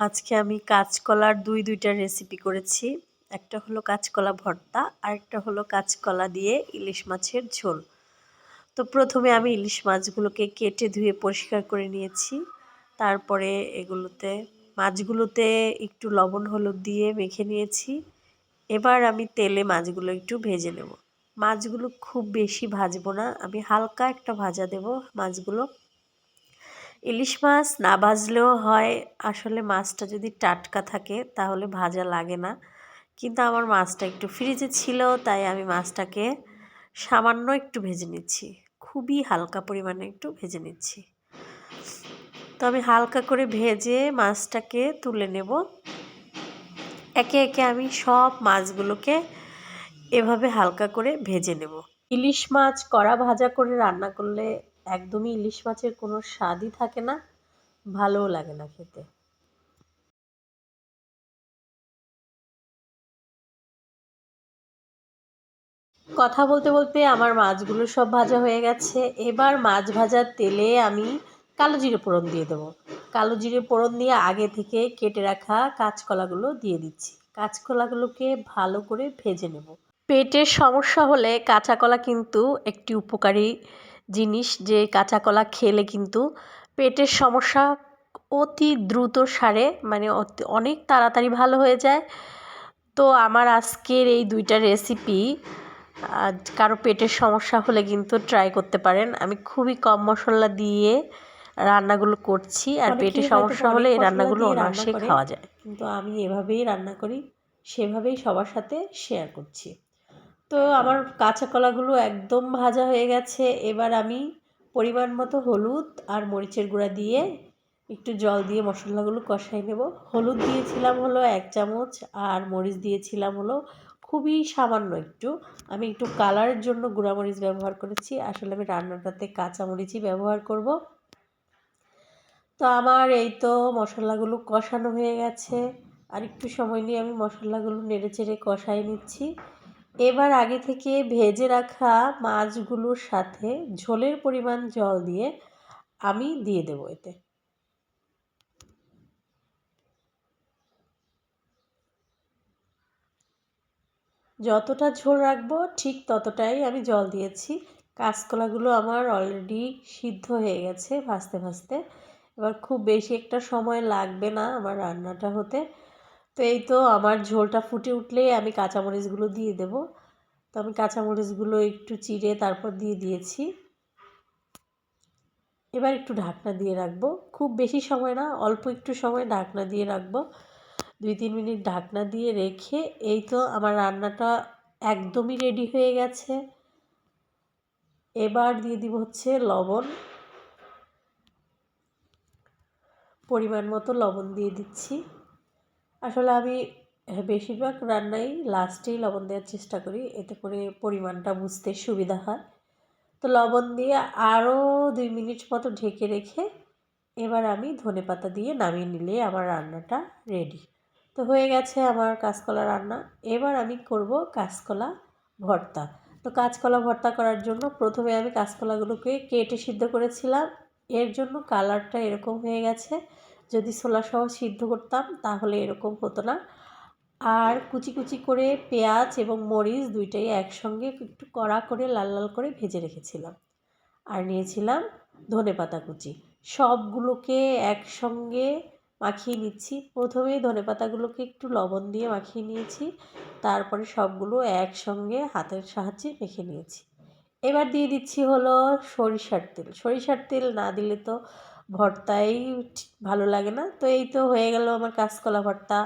আজকে আমি কাঁচকলার দুইটা রেসিপি করেছি। একটা হলো কাঁচকলা ভর্তা, আরেকটা হলো কাঁচকলা দিয়ে ইলিশ মাছের ঝোল। তো প্রথমে আমি ইলিশ মাছগুলোকে কেটে ধুয়ে পরিষ্কার করে নিয়েছি। তারপরে মাছগুলোতে একটু লবণ হলুদ দিয়ে মেখে নিয়েছি। এবার আমি তেলে মাছগুলো একটু ভেজে নেব। মাছগুলো খুব বেশি ভাজবো না, আমি হালকা একটা ভাজা দেব মাছগুলো। ইলিশ মাছ না ভাজলেও হয়, আসলে মাছটা যদি টাটকা থাকে তাহলে ভাজা লাগে না। কিন্তু আমার মাছটা একটু ফ্রিজে ছিল, তাই আমি মাছটাকে সামান্য একটু ভেজে নিচ্ছি, খুবই হালকা পরিমাণে একটু ভেজে নিচ্ছি। তো আমি হালকা করে ভেজে মাছটাকে তুলে নেব। একে একে আমি সব মাছগুলোকে এভাবে হালকা করে ভেজে নেব। ইলিশ মাছ কড়া ভাজা করে রান্না করলে একদমই ইলিশ মাছের কোনো স্বাদই থাকে না, ভালোও লাগে না খেতে। কথা বলতে বলতে আমার মাছগুলো সব ভাজা হয়ে গেছে। এবার মাছ ভাজার তেলে আমি কালো জিরে ফোড়ন দিয়ে দেবো। কালো জিরে ফোড়ন দিয়ে আগে থেকে কেটে রাখা কাঁচকলাগুলো দিয়ে দিচ্ছি। কাঁচকলাগুলোকে ভালো করে ভেজে নেব। পেটের সমস্যা হলে কাঁচা কলা কিন্তু একটি উপকারী জিনিস, যে কাঁচা কলা খেলে কিন্তু পেটের সমস্যা অতি দ্রুত সারে, মানে অনেক তাড়াতাড়ি ভালো হয়ে যায়। তো আমার আজকের এই দুইটা রেসিপি কারো পেটের সমস্যা হলে কিন্তু ট্রাই করতে পারেন। আমি খুবই কম মশলা দিয়ে রান্নাগুলো করছি, আর পেটের সমস্যা হলে এই রান্নাগুলো অনায়াসে খাওয়া যায়। কিন্তু আমি এভাবেই রান্না করি, সেভাবেই সবার সাথে শেয়ার করছি। তো আমার কাঁচা কলাগুলো একদম ভাজা হয়ে গেছে। এবার আমি পরিমাণ মতো হলুদ আর মরিচের গুঁড়া দিয়ে একটু জল দিয়ে মশলাগুলো কষাই নেব। হলুদ দিয়েছিলাম হলো 1 চামচ, আর মরিচ দিয়েছিলাম হলো খুবই সামান্য একটু। আমি একটু কালারের জন্য গুঁড়া মরিচ ব্যবহার করেছি, আসলে আমি রান্নাটাতে কাঁচা মরিচই ব্যবহার করব। তো আমার এই তো মশলাগুলো কষানো হয়ে গেছে, আর একটু সময় নিয়ে আমি মশলাগুলো নেড়েচেড়ে কষাই নিচ্ছি। এবার আগে থেকে ভেজে রাখা মাছগুলোর সাথে ঝোলের পরিমাণ জল দিয়ে আমি দিয়ে দেবো এতে। যতটা ঝোল রাখবো ঠিক ততটাই আমি জল দিয়েছি। কাঁচকলাগুলো আমার অলরেডি সিদ্ধ হয়ে গেছে ভাজতে ভাজতে। এবার খুব বেশি একটা সময় লাগবে না আমার রান্নাটা হতে। তো এই তো আমার ঝোলটা ফুটে উঠলেই আমি কাঁচামরিচগুলো দিয়ে দেব। তো আমি কাঁচামরিচগুলো একটু চিড়ে তারপর দিয়ে দিয়েছি। এবার একটু ঢাকনা দিয়ে রাখবো, খুব বেশি সময় না, অল্প একটু সময় ঢাকনা দিয়ে রাখবো। 2-3 মিনিট ঢাকনা দিয়ে রেখে এই তো আমার রান্নাটা একদমই রেডি হয়ে গেছে। এবার দিয়ে দিব হচ্ছে লবণ, পরিমাণ মতো লবণ দিয়ে দিচ্ছি। আসলে আমি বেশিরভাগ রান্নাই লাস্টেই লবণ দেওয়ার চেষ্টা করি, এতে করে পরিমাণটা বুঝতে সুবিধা হয়। তো লবণ দিয়ে আরও 2 মিনিট মতো ঢেকে রেখে এবার আমি ধনেপাতা দিয়ে নামিয়ে নিলে আমার রান্নাটা রেডি। তো হয়ে গেছে আমার কাঁচকলা রান্না। এবার আমি করব কাঁচকলা ভর্তা। তো কাঁচকলা ভর্তা করার জন্য প্রথমে আমি কাঁচকলাগুলোকে কেটে সিদ্ধ করেছিলাম, এর জন্য কালারটা এরকম হয়ে গেছে। যদি ছোলাসহ সিদ্ধ করতাম তাহলে এরকম হতো না। আর কুচি কুচি করে পেঁয়াজ এবং মরিচ দুইটাই একসঙ্গে একটু কড়া করে লাল লাল করে ভেজে রেখেছিলাম। আর নিয়েছিলাম ধনেপাতা কুচি, সবগুলোকে একসঙ্গে মাখিয়ে নিচ্ছি। প্রথমেই ধনেপাতাগুলোকে একটু লবণ দিয়ে মাখিয়ে নিয়েছি, তারপরে সবগুলো একসঙ্গে হাতের সাহায্যে মেখে নিয়েছি। এবার দিয়ে দিচ্ছি হলো সরিষার তেল। সরিষার তেল না দিলে তো ভর্তাই ভালো লাগে না। তো এই তো হয়ে গেল আমার কাঁচকলা ভর্তা।